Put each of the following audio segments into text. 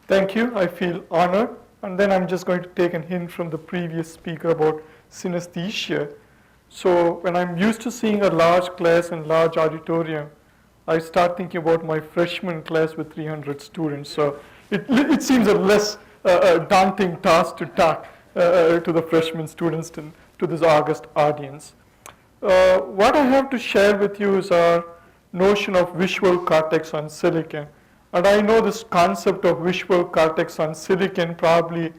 Thank you. I feel honored. And then I'm just going to take a hint from the previous speaker about synesthesia. So when I'm used to seeing a large class and large auditorium, I start thinking about my freshman class with 300 students. So it seems a less daunting task to talk to the freshman students to this August audience. What I have to share with you is our notion of visual cortex on silicon. And I know this concept of visual cortex on silicon probably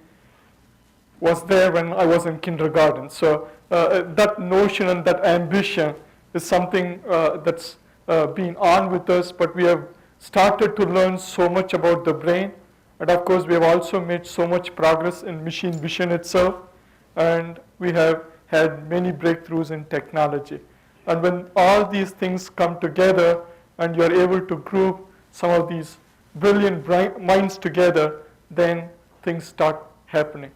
was there when I was in kindergarten. So that notion and that ambition is something that's been on with us, but we have started to learn so much about the brain. And of course, we have also made so much progress in machine vision itself. And we have had many breakthroughs in technology. And when all these things come together and you're able to group some of these brilliant minds together, then things start happening.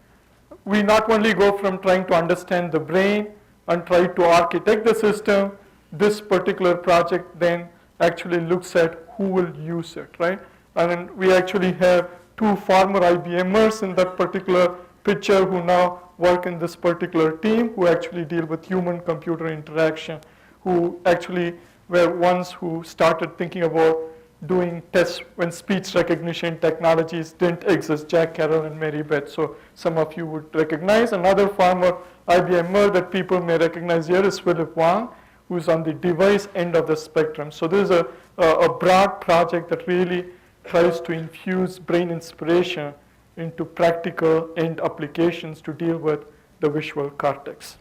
We not only go from trying to understand the brain and try to architect the system, this particular project then actually looks at who will use it, right? And we actually have two former IBMers in that particular picture who now work in this particular team, who actually deal with human-computer interaction, who actually were ones who started thinking about doing tests when speech recognition technologies didn't exist, Jack Carroll and Mary Beth. So some of you would recognize. Another former IBMer that people may recognize here is Philip Wang, who's on the device end of the spectrum. So this is a broad project that really tries to infuse brain inspiration into practical end applications to deal with the visual cortex.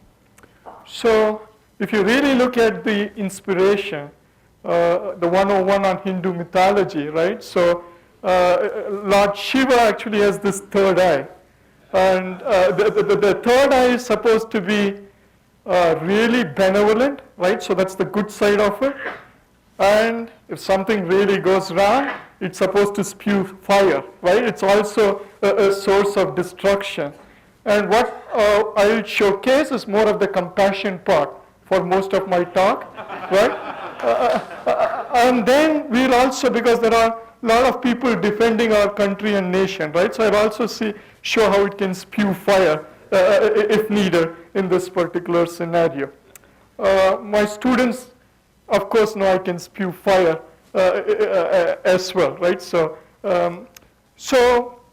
So if you really look at the inspiration, the 101 on Hindu mythology, right? So Lord Shiva actually has this third eye. And the third eye is supposed to be really benevolent, right? So that's the good side of it. And if something really goes wrong, it's supposed to spew fire, right? It's also a source of destruction. And what I'll showcase is more of the compassion part for most of my talk, right? And then we'll also, because there are a lot of people defending our country and nation, right? So I'll also show how it can spew fire if needed in this particular scenario. My students, of course, know I can spew fire as well, right? So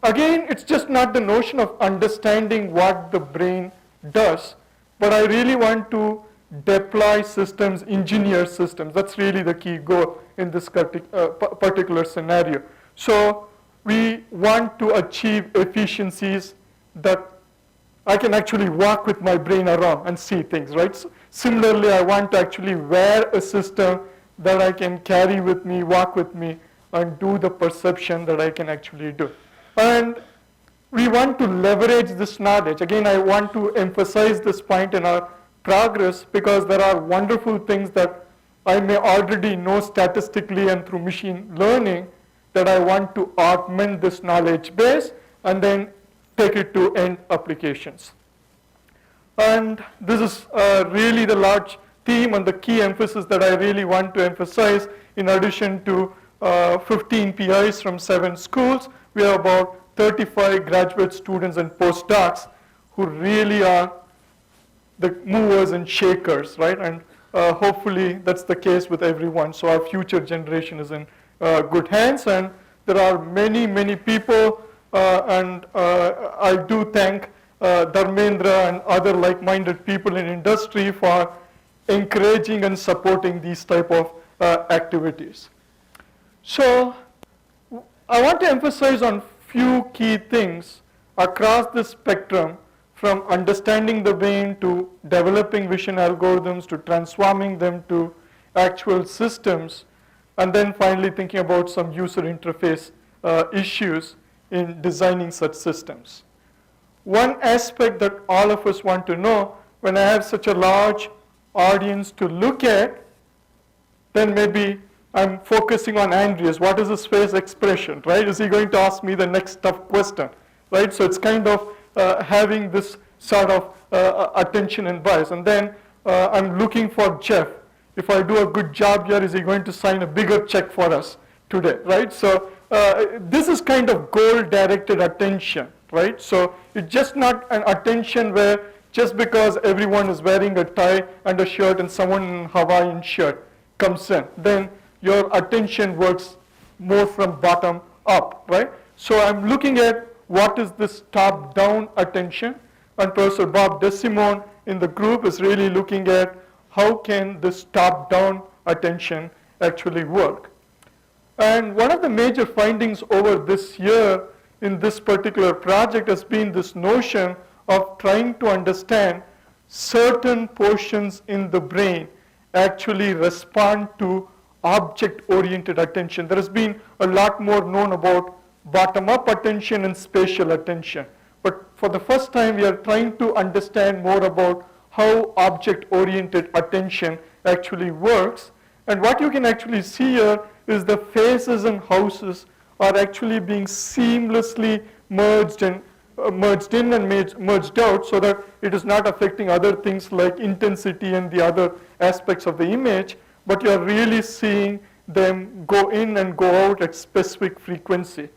again, it's just not the notion of understanding what the brain does, but I really want to deploy systems, engineer systems. That's really the key goal in this particular scenario. So we want to achieve efficiencies that I can actually walk with my brain around and see things, right? So similarly, I want to actually wear a system that I can carry with me, walk with me, and do the perception that I can actually do. And we want to leverage this knowledge. Again, I want to emphasize this point in our progress because there are wonderful things that I may already know statistically and through machine learning that I want to augment this knowledge base and then take it to end applications. And this is really the large theme and the key emphasis that I really want to emphasize. In addition to 15 PIs from 7 schools, we have about 35 graduate students and postdocs who really are the movers and shakers, right? And hopefully that's the case with everyone. So our future generation is in good hands. And there are many, many people, and I do thank Dharmendra and other like-minded people in industry for encouraging and supporting these type of activities. So I want to emphasize on few key things across the spectrum, from understanding the brain to developing vision algorithms to transforming them to actual systems, and then finally thinking about some user interface issues in designing such systems. One aspect that all of us want to know, when I have such a large audience to look at, then maybe I'm focusing on Andreas. What is his face expression, right? Is he going to ask me the next tough question, right? So it's kind of having this sort of attention and bias. And then I'm looking for Jeff. If I do a good job here, is he going to sign a bigger check for us today, right? So this is kind of goal-directed attention, right? So it's just not an attention where just because everyone is wearing a tie and a shirt and someone in Hawaiian shirt comes in, then your attention works more from bottom up, right? So I'm looking at what is this top-down attention, and Professor Bob DeSimone in the group is really looking at how can this top-down attention actually work. And one of the major findings over this year in this particular project has been this notion of trying to understand certain portions in the brain actually respond to object-oriented attention. There has been a lot more known about bottom-up attention and spatial attention. But for the first time, we are trying to understand more about how object-oriented attention actually works. And what you can actually see here is the faces and houses are actually being seamlessly merged in and merged out so that it is not affecting other things like intensity and the other aspects of the image, but you are really seeing them go in and go out at specific frequency.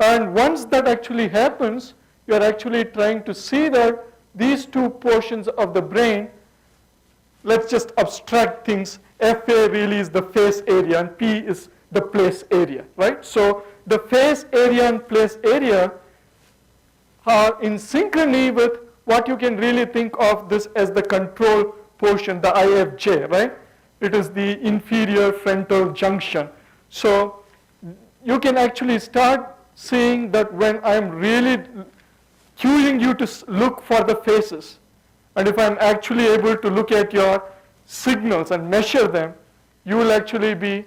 And once that actually happens, you are actually trying to see that these two portions of the brain, let's just abstract things. FA really is the face area and P is the place area, right? So the face area and place area are in synchrony with what you can really think of this as the control portion, the IFJ, right? It is the inferior frontal junction. So you can actually start seeing that when I'm really cueing you to look for the faces, and if I'm actually able to look at your signals and measure them, you will actually be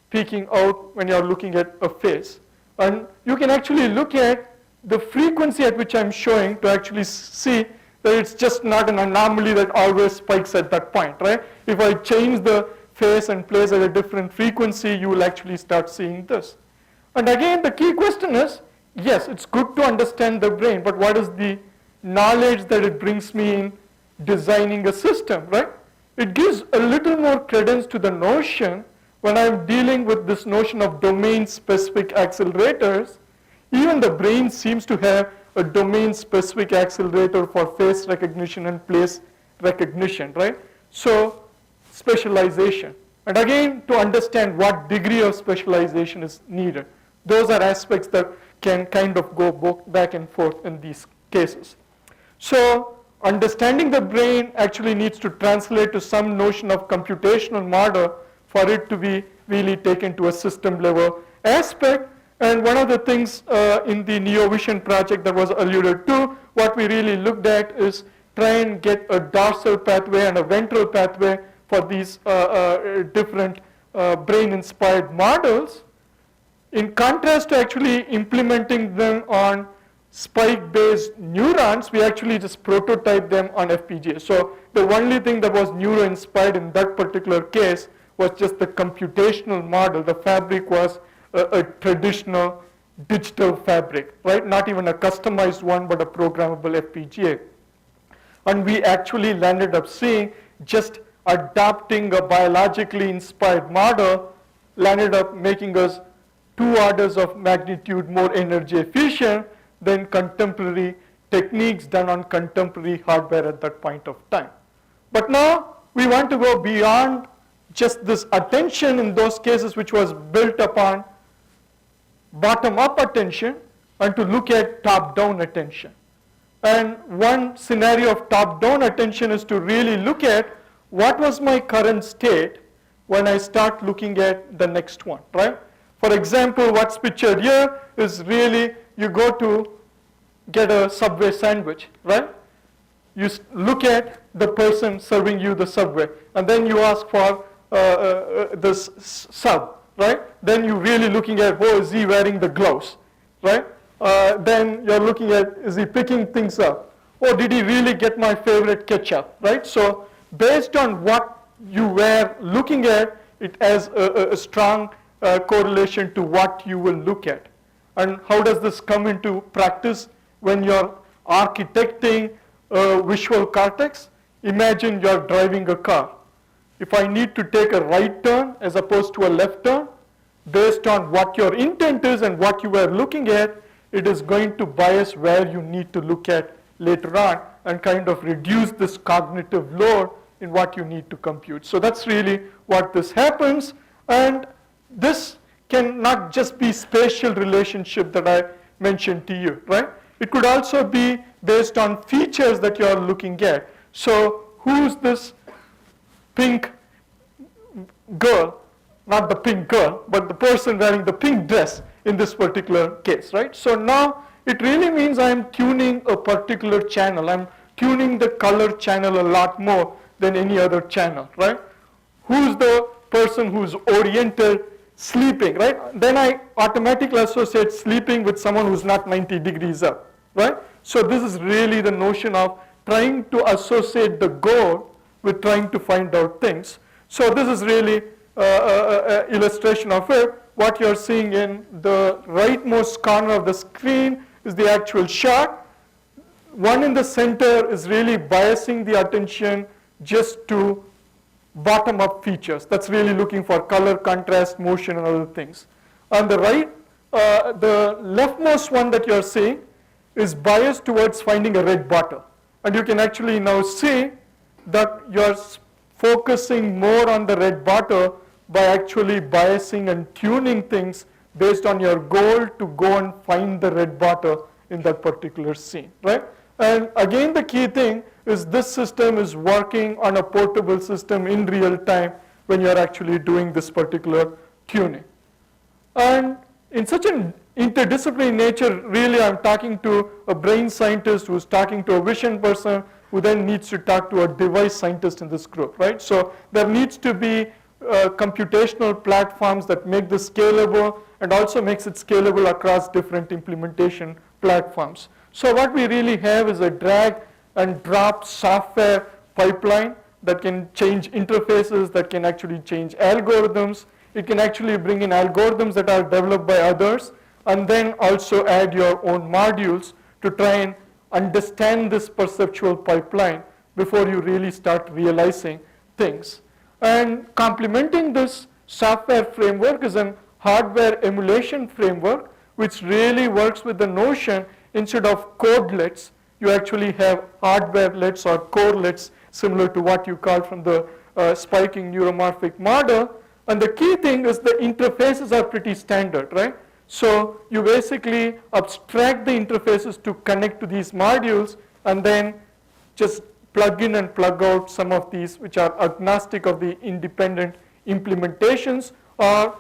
peeking out when you're looking at a face. And you can actually look at the frequency at which I'm showing to actually see that it's just not an anomaly that always spikes at that point, right? If I change the face and place at a different frequency, you will actually start seeing this. And again, the key question is, yes, it's good to understand the brain, but what is the knowledge that it brings me in designing a system, right? It gives a little more credence to the notion when I'm dealing with this notion of domain-specific accelerators. Even the brain seems to have a domain-specific accelerator for face recognition and place recognition, right? So specialization. And again, to understand what degree of specialization is needed. Those are aspects that can kind of go back and forth in these cases. So understanding the brain actually needs to translate to some notion of computational model for it to be really taken to a system level aspect. And one of the things in the NeoVision project that was alluded to, what we really looked at is try and get a dorsal pathway and a ventral pathway for these different brain-inspired models. In contrast to actually implementing them on spike-based neurons, we actually just prototyped them on FPGA. So the only thing that was neuro-inspired in that particular case was just the computational model. The fabric was a traditional digital fabric, right? Not even a customized one, but a programmable FPGA. And we actually landed up seeing just adopting a biologically inspired model landed up making us 2 orders of magnitude more energy efficient than contemporary techniques done on contemporary hardware at that point of time. But now we want to go beyond just this attention in those cases which was built upon bottom-up attention and to look at top-down attention. And one scenario of top-down attention is to really look at what was my current state when I start looking at the next one, right? For example, what's pictured here is really you go to get a Subway sandwich, right? You look at the person serving you the Subway, and then you ask for this sub, right? Then you're really looking at, oh, is he wearing the gloves, right? Then you're looking at, is he picking things up? Oh, did he really get my favorite ketchup, right? So based on what you were looking at, it has a strong correlation to what you will look at. And how does this come into practice when you're architecting a visual cortex? Imagine you're driving a car. If I need to take a right turn as opposed to a left turn, based on what your intent is and what you were looking at, it is going to bias where you need to look at later on and kind of reduce this cognitive load in what you need to compute. So that's really what this happens, and this can not just be spatial relationship that I mentioned to you, right? It could also be based on features that you are looking at. So who's this pink girl? Not the pink girl, but the person wearing the pink dress in this particular case, right? So now it really means I'm tuning a particular channel. I'm tuning the color channel a lot more than any other channel, right? Who's the person who's oriented sleeping, right? Then I automatically associate sleeping with someone who's not 90 degrees up, right? So this is really the notion of trying to associate the goal with trying to find out things. So this is really illustration of it. What you're seeing in the rightmost corner of the screen is the actual shot. One in the center is really biasing the attention just to bottom-up features. That's really looking for color, contrast, motion, and other things. On the right, the leftmost one that you're seeing is biased towards finding a red bottle. And you can actually now see that you're focusing more on the red bottle by actually biasing and tuning things based on your goal to go and find the red bottle in that particular scene, right? And again, the key thing is this system is working on a portable system in real time when you're actually doing this particular tuning. And in such an interdisciplinary nature, really I'm talking to a brain scientist who's talking to a vision person who then needs to talk to a device scientist in this group, right? So there needs to be computational platforms that make this scalable and also makes it scalable across different implementation platforms. So what we really have is a drag and drop software pipeline that can change interfaces, that can actually change algorithms. It can actually bring in algorithms that are developed by others, and then also add your own modules to try and understand this perceptual pipeline before you really start realizing things. And complementing this software framework is an hardware emulation framework, which really works with the notion instead of codelets, you actually have hardwarelets or corelets, similar to what you call from the spiking neuromorphic model. And the key thing is the interfaces are pretty standard, right? So you basically abstract the interfaces to connect to these modules and then just plug in and plug out some of these which are agnostic of the independent implementations or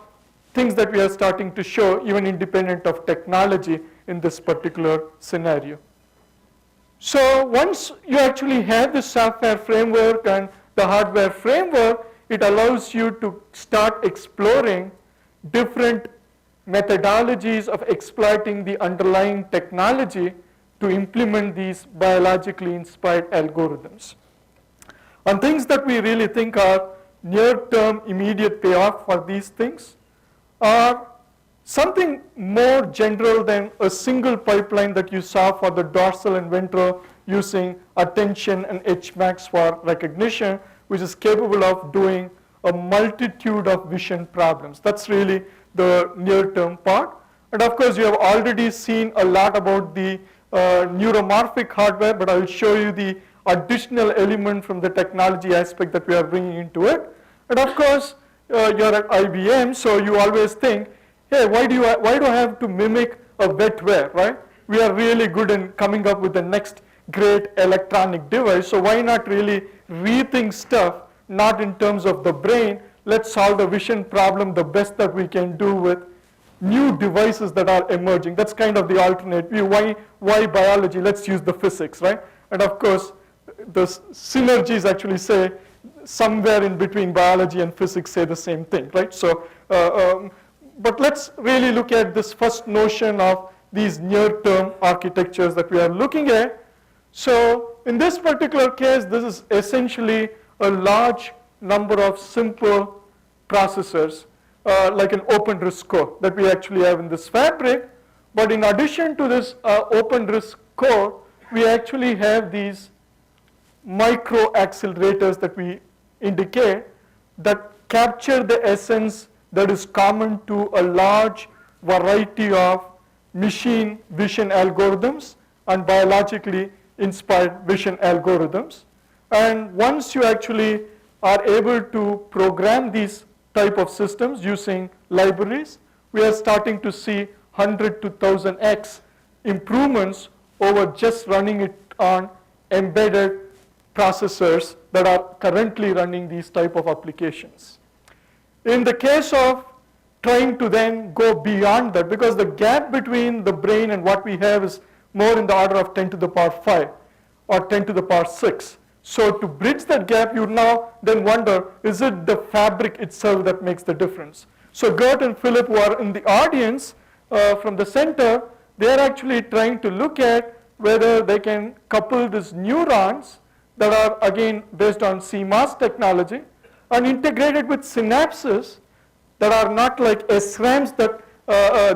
things that we are starting to show even independent of technology in this particular scenario. So once you actually have the software framework and the hardware framework, it allows you to start exploring different methodologies of exploiting the underlying technology to implement these biologically inspired algorithms. And things that we really think are near-term immediate payoff for these things are something more general than a single pipeline that you saw for the dorsal and ventral using attention and HMAX for recognition, which is capable of doing a multitude of vision problems. That's really the near-term part. And of course, you have already seen a lot about the neuromorphic hardware, but I will show you the additional element from the technology aspect that we are bringing into it. And of course, you're at IBM, so you always think, hey, why do I have to mimic a wetware, right? We are really good in coming up with the next great electronic device, so why not really rethink stuff, not in terms of the brain, let's solve the vision problem the best that we can do with new devices that are emerging. That's kind of the alternate view. Why biology? Let's use the physics, right? And of course, the synergies actually say somewhere in between biology and physics say the same thing, right? So, but let's really look at this first notion of these near-term architectures that we are looking at. So in this particular case, this is essentially a large number of simple processors, like an open RISC core that we actually have in this fabric. But in addition to this open RISC core, we actually have these micro accelerators that we indicate that capture the essence that is common to a large variety of machine vision algorithms and biologically inspired vision algorithms. And once you actually are able to program these type of systems using libraries, we are starting to see 100 to 1000x improvements over just running it on embedded processors that are currently running these type of applications. In the case of trying to then go beyond that, because the gap between the brain and what we have is more in the order of 10 to the power 5 or 10 to the power 6. So to bridge that gap, you now then wonder, is it the fabric itself that makes the difference? So Gert and Philip, who are in the audience from the center, they are actually trying to look at whether they can couple these neurons that are again based on CMOS technology and integrate it with synapses that are not like SRAMs that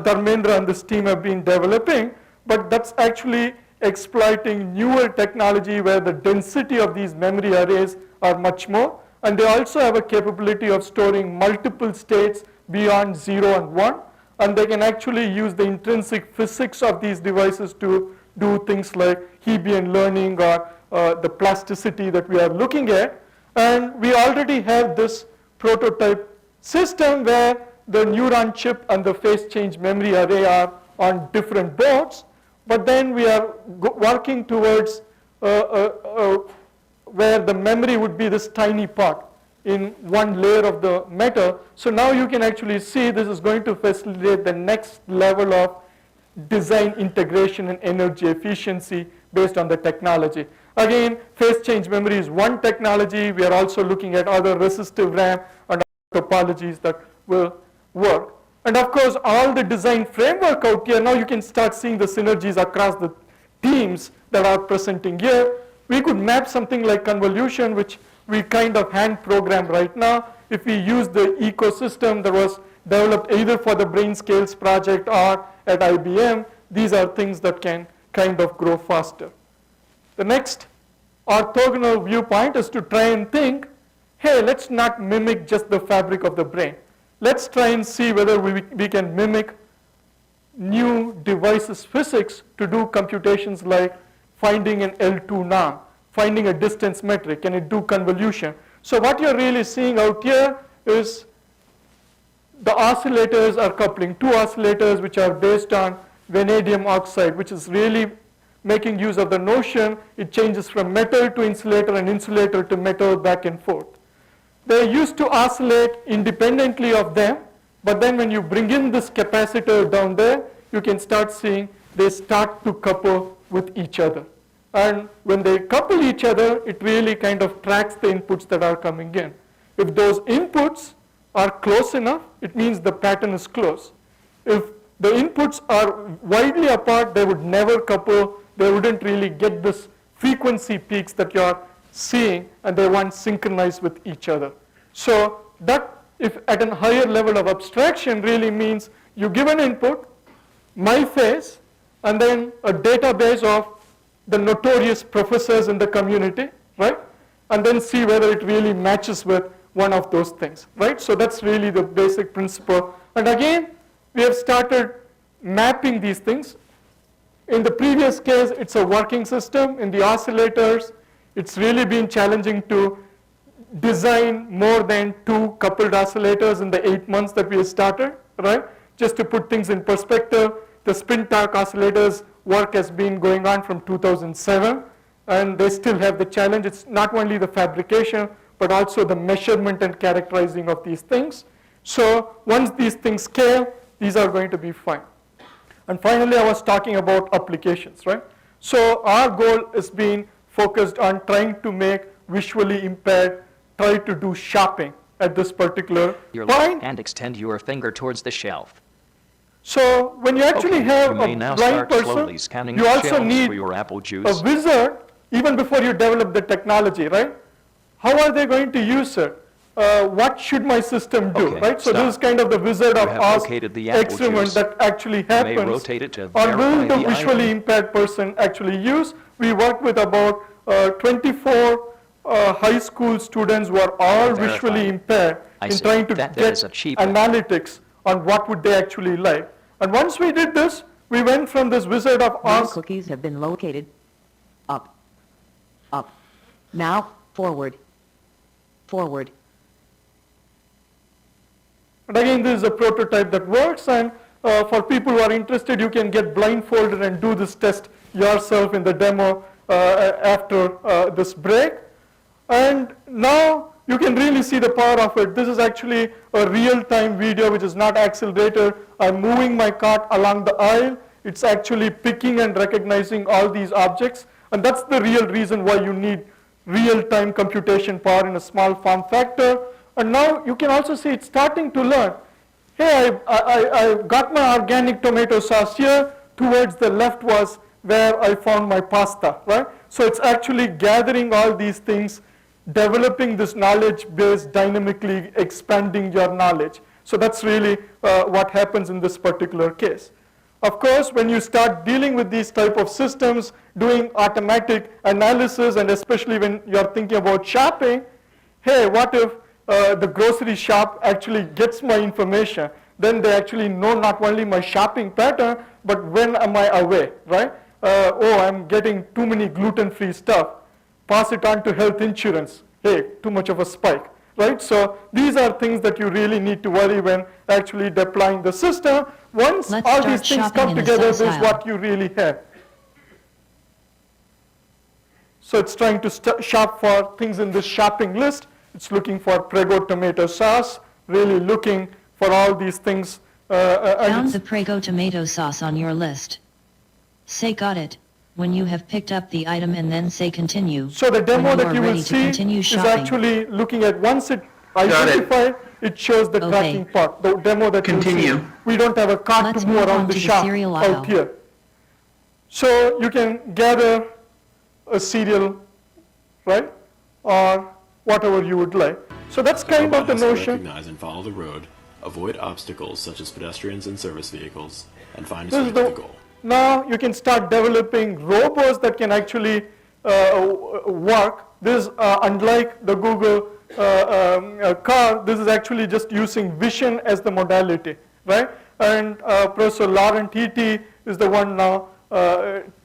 Dharmendra and this team have been developing, but that's actually exploiting newer technology where the density of these memory arrays are much more, and they also have a capability of storing multiple states beyond 0 and 1, and they can actually use the intrinsic physics of these devices to do things like Hebbian learning or the plasticity that we are looking at. And we already have this prototype system where the neuron chip and the phase change memory array are on different boards, but then we are working towards where the memory would be this tiny part in one layer of the metal. So now you can actually see this is going to facilitate the next level of design integration and energy efficiency based on the technology. Again, phase change memory is one technology. We are also looking at other resistive RAM and other topologies that will work. And of course, all the design framework out here, now you can start seeing the synergies across the teams that are presenting here. We could map something like convolution, which we kind of hand program right now. If we use the ecosystem that was developed either for the BrainScales project or at IBM, these are things that can kind of grow faster. The next orthogonal viewpoint is to try and think, hey, let's not mimic just the fabric of the brain. Let's try and see whether we can mimic new devices physics to do computations like finding an L2 norm, finding a distance metric, can it do convolution? So what you're really seeing out here is the oscillators are coupling, two oscillators which are based on vanadium oxide, which is really making use of the notion it changes from metal to insulator and insulator to metal back and forth. They used to oscillate independently of them, but then when you bring in this capacitor down there, you can start seeing they start to couple with each other. And when they couple each other, it really kind of tracks the inputs that are coming in. If those inputs are close enough, it means the pattern is close. If the inputs are widely apart, they would never couple. They wouldn't really get this frequency peaks that you're seeing, and they weren't synchronized with each other. So that, if at a higher level of abstraction, really means you give an input, my phase, and then a database of the notorious professors in the community, right? And then see whether it really matches with one of those things, right? So that's really the basic principle. And again, we have started mapping these things. In the previous case, it's a working system. In the oscillators, it's really been challenging to design more than 2 coupled oscillators in the 8 months that we have started, right? Just to put things in perspective, the spin torque oscillators work has been going on from 2007, and they still have the challenge. It's not only the fabrication, but also the measurement and characterizing of these things. So once these things scale, these are going to be fine. And finally, I was talking about applications, right? So our goal is being focused on trying to make visually impaired try to do shopping at this particular point. And extend your finger towards the shelf. So when you actually have a blind person, you also need your apple juice. a wizard even before you develop the technology, right? How are they going to use it? What should my system do, right? So this is kind of the Wizard of Oz experiment that actually happens. Or will the visually impaired person actually use? We worked with about 24 high school students who are all visually impaired, I in see. trying to That get is a cheaper. analytics on what would they actually like. And once we did this, we went from this Wizard of New Oz. cookies have been located. Up. Up. Now, forward. Forward. And again, this is a prototype that works, and for people who are interested, you can get blindfolded and do this test yourself in the demo after this break. And now you can really see the power of it. This is actually a real-time video which is not accelerated. I'm moving my cart along the aisle. It's actually picking and recognizing all these objects. And that's the real reason why you need real-time computation power in a small form factor. And now you can also see it's starting to learn. Hey, I got my organic tomato sauce here. Towards the left was where I found my pasta, right? So it's actually gathering all these things, developing this knowledge base, dynamically expanding your knowledge. So that's really what happens in this particular case. Of course, when you start dealing with these type of systems, doing automatic analysis, and especially when you're thinking about shopping, hey, what if the grocery shop actually gets my information? Then they actually know not only my shopping pattern, but when am I away, right? Oh, I'm getting too many gluten-free stuff. Pass it on to health insurance. Hey, too much of a spike, right? So these are things that you really need to worry when actually deploying the system. Once Let's all start these things shopping come in the together, this sauce is aisle. what you really have. So it's trying to shop for things in this shopping list. It's looking for Prego tomato sauce, really looking for all these things. And Found it's- the Prego tomato sauce on your list. Say got it, when you have picked up the item and then say continue. So the demo when that are you will ready to see continue is shopping. actually looking at once it identified, it shows the Okay. tracking part. The demo that you see. Continue. We don't have a cart Let's to move move around on the to the shop cereal aisle. out here. So you can gather a cereal, right? Or whatever you would like. So that's kind of Robot the has to notion. recognize and follow the road, avoid obstacles such as pedestrians and service vehicles, and find its This way is to the the, goal. now you can start developing robots that can actually work. This, unlike the Google car, this is actually just using vision as the modality, right? And Professor Laurent Hitti is the one now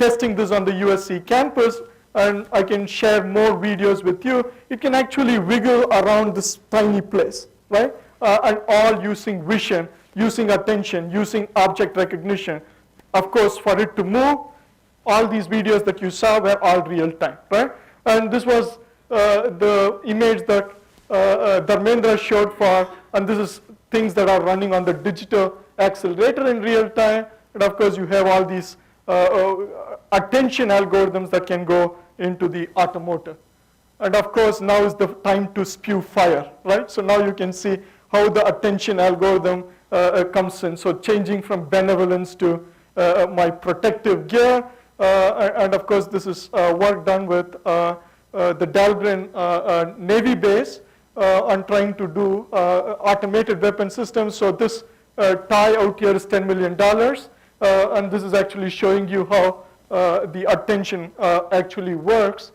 testing this on the USC campus, and I can share more videos with you. It can actually wiggle around this tiny place, right? And all using vision, using attention, using object recognition. Of course, for it to move, all these videos that you saw were all real time, right? And this was the image that Dharmendra showed for, and this is things that are running on the digital accelerator in real time. And of course, you have all these attention algorithms that can go into the automotive. And of course, now is the time to spew fire, right? So now you can see how the attention algorithm comes in. So changing from benevolence to my protective gear. And of course, this is work done with the Dahlgren Navy base on trying to do automated weapon systems. So this tie out here is $10 million. And this is actually showing you how the attention actually works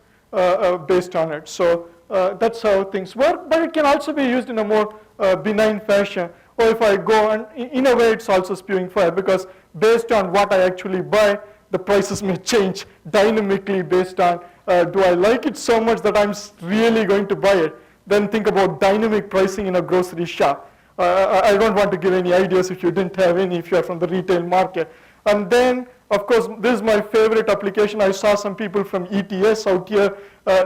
based on it. So that's how things work, but it can also be used in a more benign fashion. Or if I go, and in a way it's also spewing fire, because based on what I actually buy, the prices may change dynamically based on, do I like it so much that I'm really going to buy it? Then think about dynamic pricing in a grocery shop. I don't want to give any ideas if you didn't have any, if you're from the retail market. And then, of course, this is my favorite application. I saw some people from ETS out here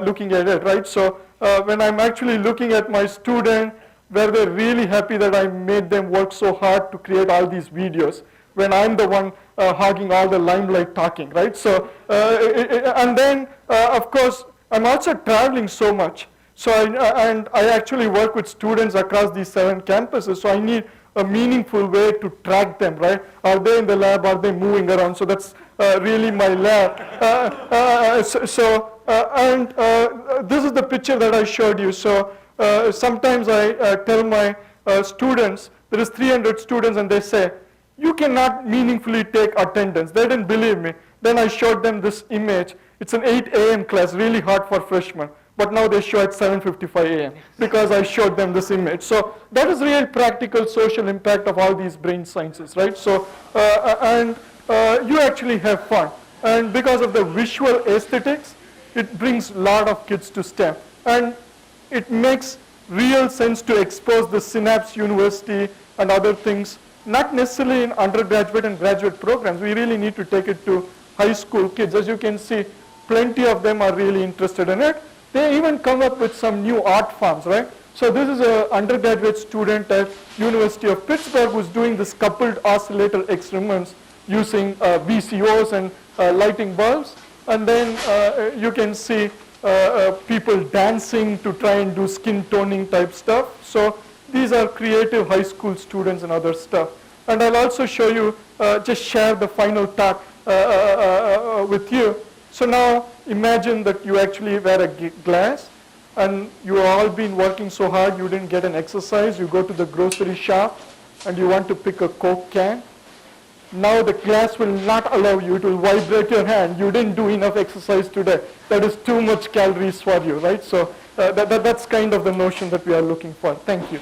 looking at it, right? So when I'm actually looking at my student, where they're really happy that I made them work so hard to create all these videos, when I'm the one hogging all the limelight talking, right? So, and then, of course, I'm also traveling so much. So, I actually work with students across these 7 campuses, so I need a meaningful way to track them, right? Are they in the lab? Are they moving around? So that's really my lab. This is the picture that I showed you. So sometimes I tell my students, there is 300 students, and they say, you cannot meaningfully take attendance. They didn't believe me. Then I showed them this image. It's an 8 a.m. class, really hard for freshmen. but now they show at 7:55 a.m. because I showed them this image. So that is real practical social impact of all these brain sciences, right? So, you actually have fun. And because of the visual aesthetics, it brings a lot of kids to STEM. And it makes real sense to expose the Synapse University and other things, not necessarily in undergraduate and graduate programs. We really need to take it to high school kids. As you can see, plenty of them are really interested in it. They even come up with some new art forms, right? So this is an undergraduate student at University of Pittsburgh who's doing this coupled oscillator experiments using VCOs and lighting bulbs. And then you can see people dancing to try and do skin toning type stuff. So these are creative high school students and other stuff. And I'll also show you, just share the final talk with you. So now imagine that you actually wear a glass and you have all been working so hard you didn't get an exercise. You go to the grocery shop and you want to pick a Coke can. Now the glass will not allow you, it will vibrate your hand. You didn't do enough exercise today. That is too much calories for you, right? So that's kind of the notion that we are looking for. Thank you.